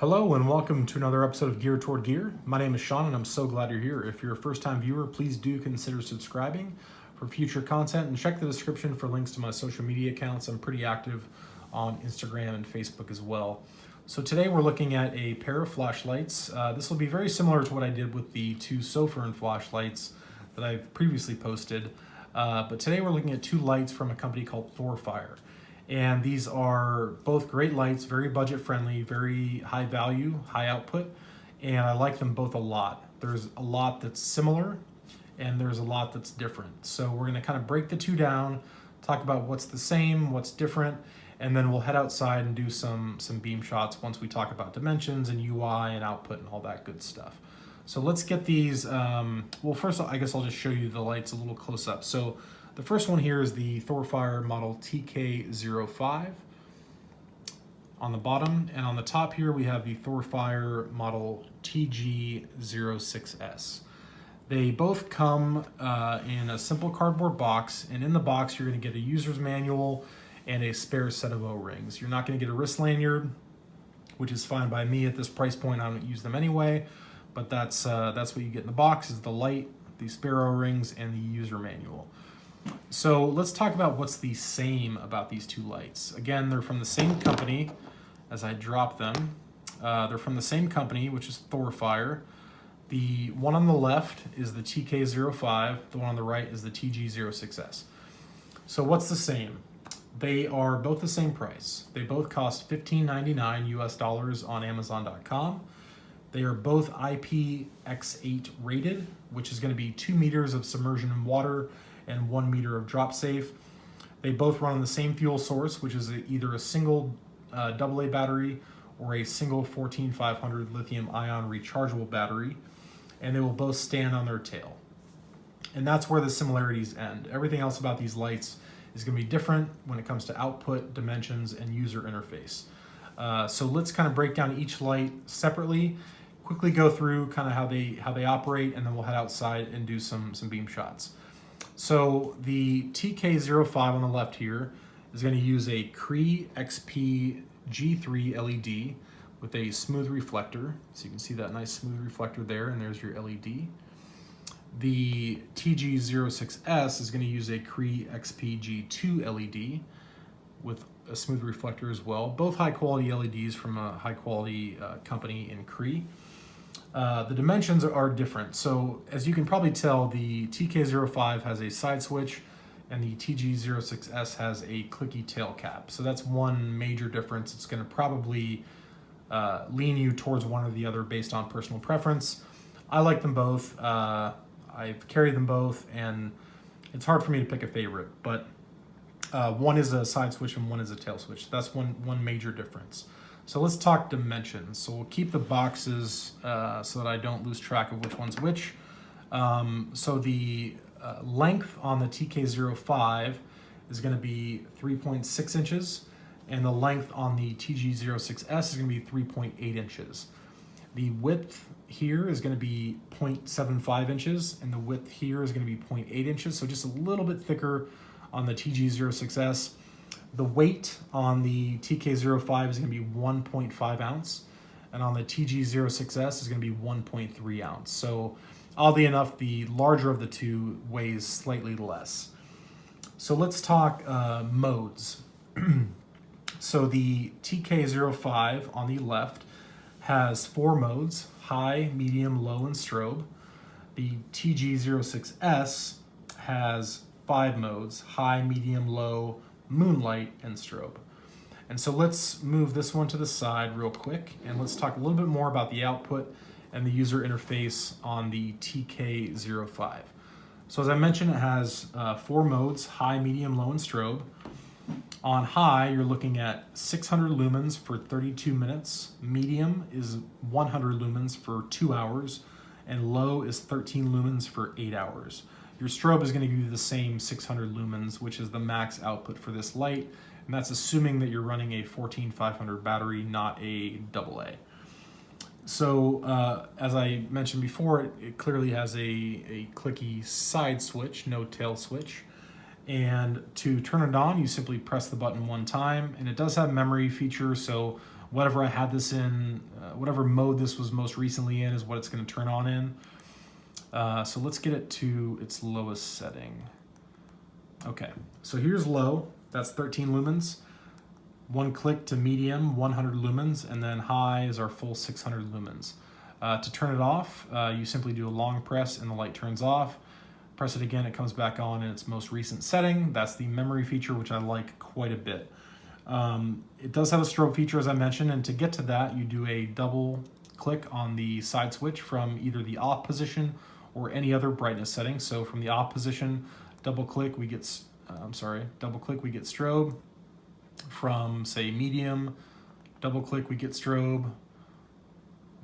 Hello and welcome to another episode of Gear Toward Gear. My name is Sean and I'm so glad you're here. If you're a first-time viewer, please do consider subscribing for future content and check the description for links to my social media accounts. I'm pretty active on Instagram and Facebook as well. So today we're looking at a pair of flashlights. This will be very similar to what I did with the two Sofern flashlights that I've previously posted. But today we're looking at two lights from a company called ThorFire. And these are both great lights, very budget friendly, very high value, high output, and I like them both a lot. There's a lot that's similar and there's a lot that's different. So we're gonna kind of break the two down, talk about what's the same, what's different, and then we'll head outside and do some beam shots once we talk about dimensions and UI and output and all that good stuff. So let's get these, well first I guess I'll just show you the lights a little close up. So the first one here is the ThorFire model TK05 on the bottom, and on the top here we have the ThorFire model TG06S. They both come in a simple cardboard box, and in the box you're going to get a user's manual and a spare set of O-rings. You're not going to get a wrist lanyard, which is fine by me at this price point. I don't use them anyway, but that's what you get in the box: is the light, the spare O-rings, and the user manual. So let's talk about what's the same about these two lights. Again, they're from the same company. As I drop them, they're from the same company, which is ThorFire. The one on the left is the TK05, the one on the right is the TG06S. So what's the same? They are both the same price. They both cost $15.99 US on Amazon.com. They are both IPX8 rated, which is going to be 2 meters of submersion in water and 1 meter of drop safe. They both run on the same fuel source, which is either a single AA battery or a single 14500 lithium ion rechargeable battery, and they will both stand on their tail. And that's where the similarities end. Everything else about these lights is going to be different when it comes to output, dimensions, and user interface. So let's kind of break down each light separately, quickly go through kind of how they operate, and then we'll head outside and do some beam shots. So the TK05 on the left here is going to use a Cree XP G3 LED with a smooth reflector. So you can see that nice smooth reflector there, and there's your LED. The TG06S is going to use a Cree XP G2 LED with a smooth reflector as well. Both high quality LEDs from a high quality company in Cree. The dimensions are different. So as you can probably tell, the TK05 has a side switch and the TG06S has a clicky tail cap. So that's one major difference. It's going to probably lean you towards one or the other based on personal preference. I like them both. I've carried them both, and it's hard for me to pick a favorite, but one is a side switch and one is a tail switch. That's one major difference. So let's talk dimensions. So we'll keep the boxes so that I don't lose track of which one's which. So the length on the TK05 is going to be 3.6 inches, and the length on the TG06S is going to be 3.8 inches. The width here is going to be 0.75 inches, and the width here is going to be 0.8 inches, so just a little bit thicker on the TG06S. The weight on the TK05 is going to be 1.5 ounce, and on the TG06S is going to be 1.3 ounce. So oddly enough, the larger of the two weighs slightly less. So let's talk modes. So the TK05 on the left has 4 modes: high, medium, low, and strobe. The TG06S has 5 modes: high, medium, low, moonlight, and strobe. And so let's move this one to the side real quick, and let's talk a little bit more about the output and the user interface on the TK05. So as I mentioned, it has 4 modes: high, medium, low, and strobe. On high, you're looking at 600 lumens for 32 minutes. Medium is 100 lumens for 2 hours, and low is 13 lumens for 8 hours. Your strobe is going to give you the same 600 lumens, which is the max output for this light, and that's assuming that you're running a 14500 battery, not a AA. So as I mentioned before, it clearly has a clicky side switch, no tail switch. And to turn it on, you simply press the button one time, and it does have memory feature, so whatever I had this in, whatever mode this was most recently in is what it's going to turn on in. So let's get it to its lowest setting. Okay, so here's low, that's 13 lumens. One click to medium, 100 lumens, and then high is our full 600 lumens. To turn it off, you simply do a long press and the light turns off. Press it again, it comes back on in its most recent setting. That's the memory feature, which I like quite a bit. It does have a strobe feature, as I mentioned, and to get to that, you do a double click on the side switch from either the off position or any other brightness setting. So from the off position, double click, we get strobe. From, say, medium, double click, we get strobe.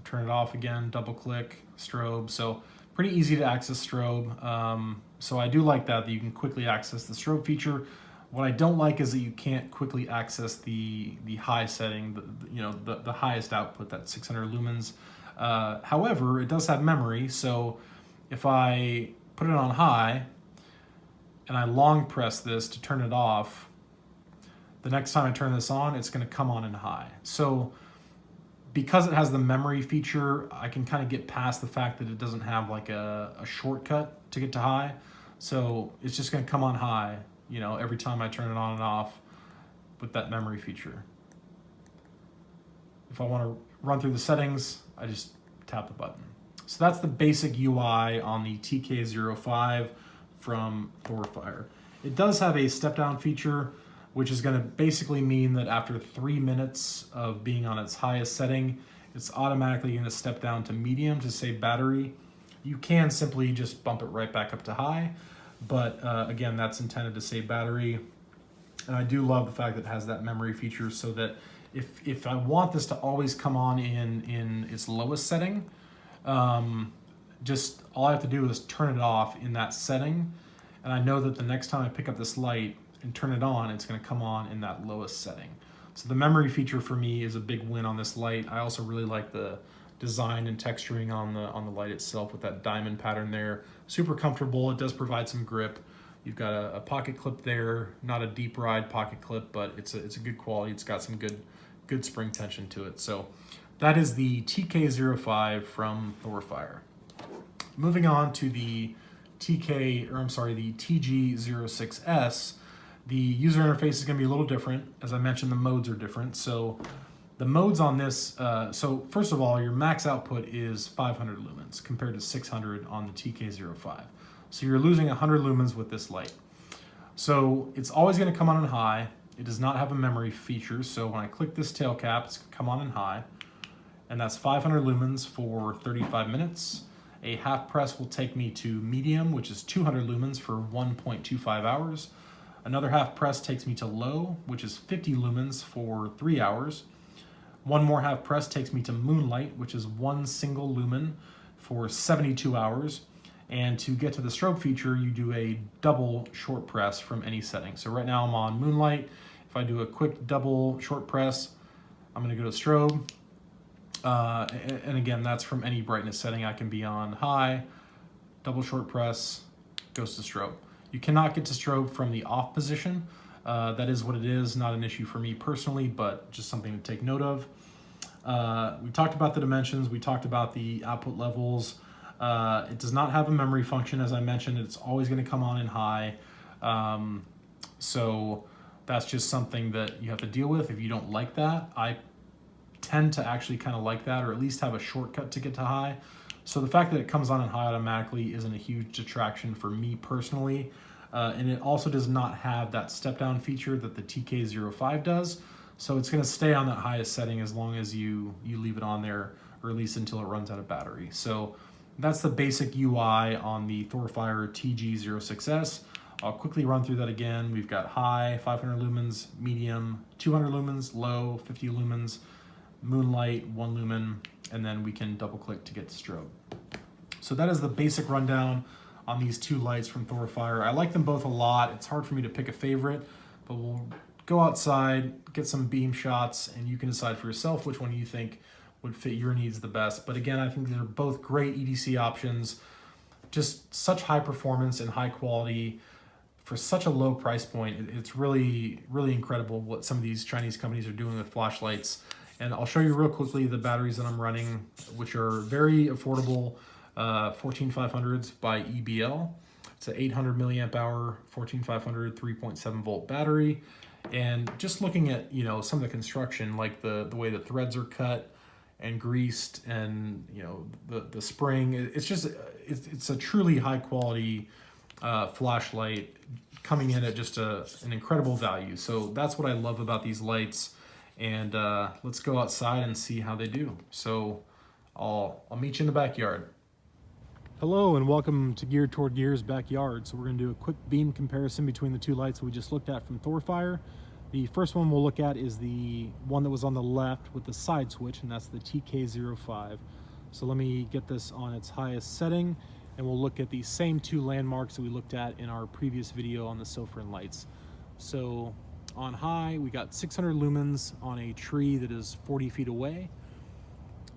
Turn it off again, double click, strobe. So pretty easy to access strobe. So I do like that you can quickly access the strobe feature. What I don't like is that you can't quickly access the high setting, the highest output, that 600 lumens. However, it does have memory, so if I put it on high and I long press this to turn it off, the next time I turn this on, it's going to come on in high. So because it has the memory feature, I can kind of get past the fact that it doesn't have like a shortcut to get to high. So it's just going to come on high, every time I turn it on and off with that memory feature. If I want to run through the settings, I just tap the button. So that's the basic UI on the TK05 from ThorFire. It does have a step-down feature, which is going to basically mean that after 3 minutes of being on its highest setting, it's automatically going to step down to medium to save battery. You can simply just bump it right back up to high, but again, that's intended to save battery. And I do love the fact that it has that memory feature, so that if I want this to always come on in its lowest setting, just all I have to do is turn it off in that setting, and I know that the next time I pick up this light and turn it on, it's going to come on in that lowest setting. So the memory feature for me is a big win on this light. I also really like the design and texturing on the light itself with that diamond pattern there. Super comfortable. It does provide some grip. You've got a pocket clip there, not a deep ride pocket clip, but it's a good quality. It's got some good spring tension to it. So that is the TK05 from ThorFire. Moving on to the TG06S. The user interface is going to be a little different. As I mentioned, the modes are different. So the modes on this, so first of all, your max output is 500 lumens compared to 600 on the TK05. So you're losing 100 lumens with this light. So it's always going to come on in high. It does not have a memory feature. So when I click this tail cap, it's going to come on in high. And that's 500 lumens for 35 minutes. A half press will take me to medium, which is 200 lumens for 1.25 hours. Another half press takes me to low, which is 50 lumens for 3 hours. One more half press takes me to moonlight, which is 1 single lumen for 72 hours. And to get to the strobe feature, you do a double short press from any setting. So right now I'm on moonlight. If I do a quick double short press, I'm going to go to strobe. And again, that's from any brightness setting. I can be on high, double short press, goes to strobe. You cannot get to strobe from the off position. That is what it is, not an issue for me personally, but just something to take note of. We talked about the dimensions, we talked about the output levels. It does not have a memory function, as I mentioned. It's always going to come on in high. So that's just something that you have to deal with if you don't like that. I tend to actually kind of like that, or at least have a shortcut to get to high. So the fact that it comes on in high automatically isn't a huge detraction for me personally. And it also does not have that step down feature that the TK05 does. So it's going to stay on that highest setting as long as you leave it on there, or at least until it runs out of battery. So that's the basic UI on the ThorFire TG06S. I'll quickly run through that again. We've got high, 500 lumens, medium, 200 lumens, low, 50 lumens, moonlight, 1 lumen, and then we can double click to get to strobe. So that is the basic rundown on these two lights from ThorFire. I like them both a lot. It's hard for me to pick a favorite, but we'll go outside, get some beam shots, and you can decide for yourself which one you think would fit your needs the best. But again, I think these are both great EDC options. Just such high performance and high quality for such a low price point. It's really, really incredible what some of these Chinese companies are doing with flashlights. And I'll show you real quickly the batteries that I'm running, which are very affordable 14500s by EBL. It's an 800 milliamp hour 14500 3.7 volt battery. And just looking at, you know, some of the construction, like the way the threads are cut and greased, and, you know, the spring, it's just, it's a truly high quality flashlight coming in at just an incredible value. So that's what I love about these lights. And let's go outside and see how they do. So I'll meet you in the backyard. Hello and welcome to Geared Toward Gear's backyard. So we're going to do a quick beam comparison between the two lights we just looked at from ThorFire. The first one we'll look at is the one that was on the left with the side switch, and that's the TK05. So let me get this on its highest setting, and we'll look at the same two landmarks that we looked at in our previous video on the Sofrin lights. So on high, we got 600 lumens on a tree that is 40 feet away.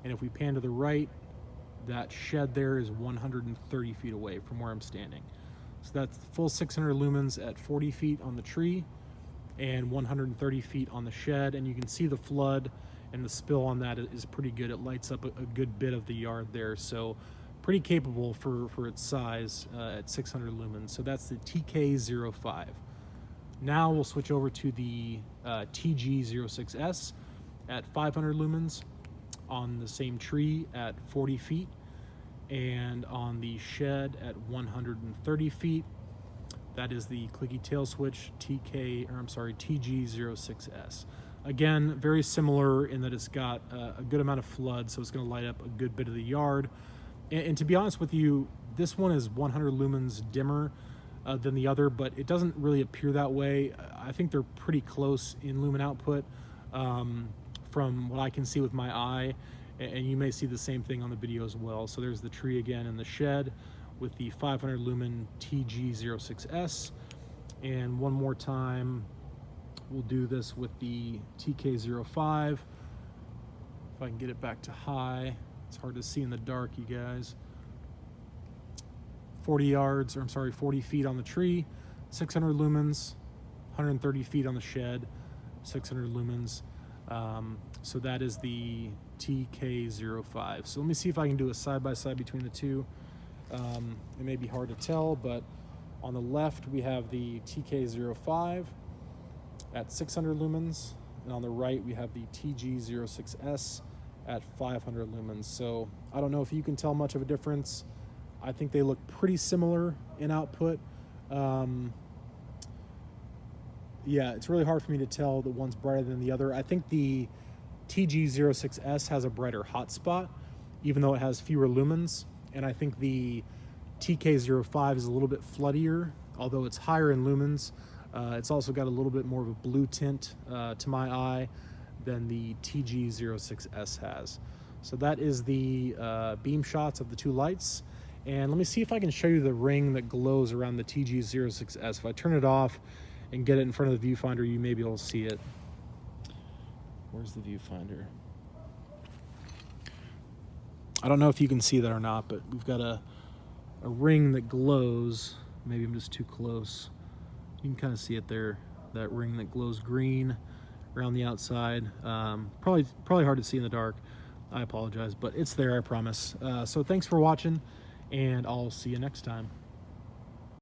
And if we pan to the right, that shed there is 130 feet away from where I'm standing. So that's full 600 lumens at 40 feet on the tree and 130 feet on the shed. And you can see the flood and the spill on that is pretty good. It lights up a good bit of the yard there. So pretty capable for its size at 600 lumens. So that's the TK05. Now we'll switch over to the TG06S at 500 lumens on the same tree at 40 feet and on the shed at 130 feet. That is the clicky tail switch TG06S. Again, very similar in that it's got a good amount of flood, so it's going to light up a good bit of the yard. And to be honest with you, this one is 100 lumens dimmer than the other, but it doesn't really appear that way. I think they're pretty close in lumen output from what I can see with my eye, and you may see the same thing on the video as well. So there's the tree again in the shed with the 500 lumen TG06S, and one more time we'll do this with the TK05. If I can get it back to high. It's hard to see in the dark, you guys. 40 feet on the tree, 600 lumens, 130 feet on the shed, 600 lumens. So that is the TK05. So let me see if I can do a side-by-side between the two. It may be hard to tell, but on the left we have the TK05 at 600 lumens, and on the right we have the TG06S at 500 lumens. So I don't know if you can tell much of a difference. I think they look pretty similar in output. Yeah, it's really hard for me to tell that one's brighter than the other. I think the TG06S has a brighter hotspot, even though it has fewer lumens. And I think the TK05 is a little bit floodier, although it's higher in lumens. It's also got a little bit more of a blue tint to my eye than the TG06S has. So that is the beam shots of the two lights. And let me see if I can show you the ring that glows around the TG06S. If I turn it off and get it in front of the viewfinder, you may be able to see it. Where's the viewfinder? I don't know if you can see that or not, but we've got a ring that glows. Maybe I'm just too close. You can kind of see it there, that ring that glows green around the outside. Probably hard to see in the dark. I apologize, but it's there, I promise. So thanks for watching, and I'll see you next time.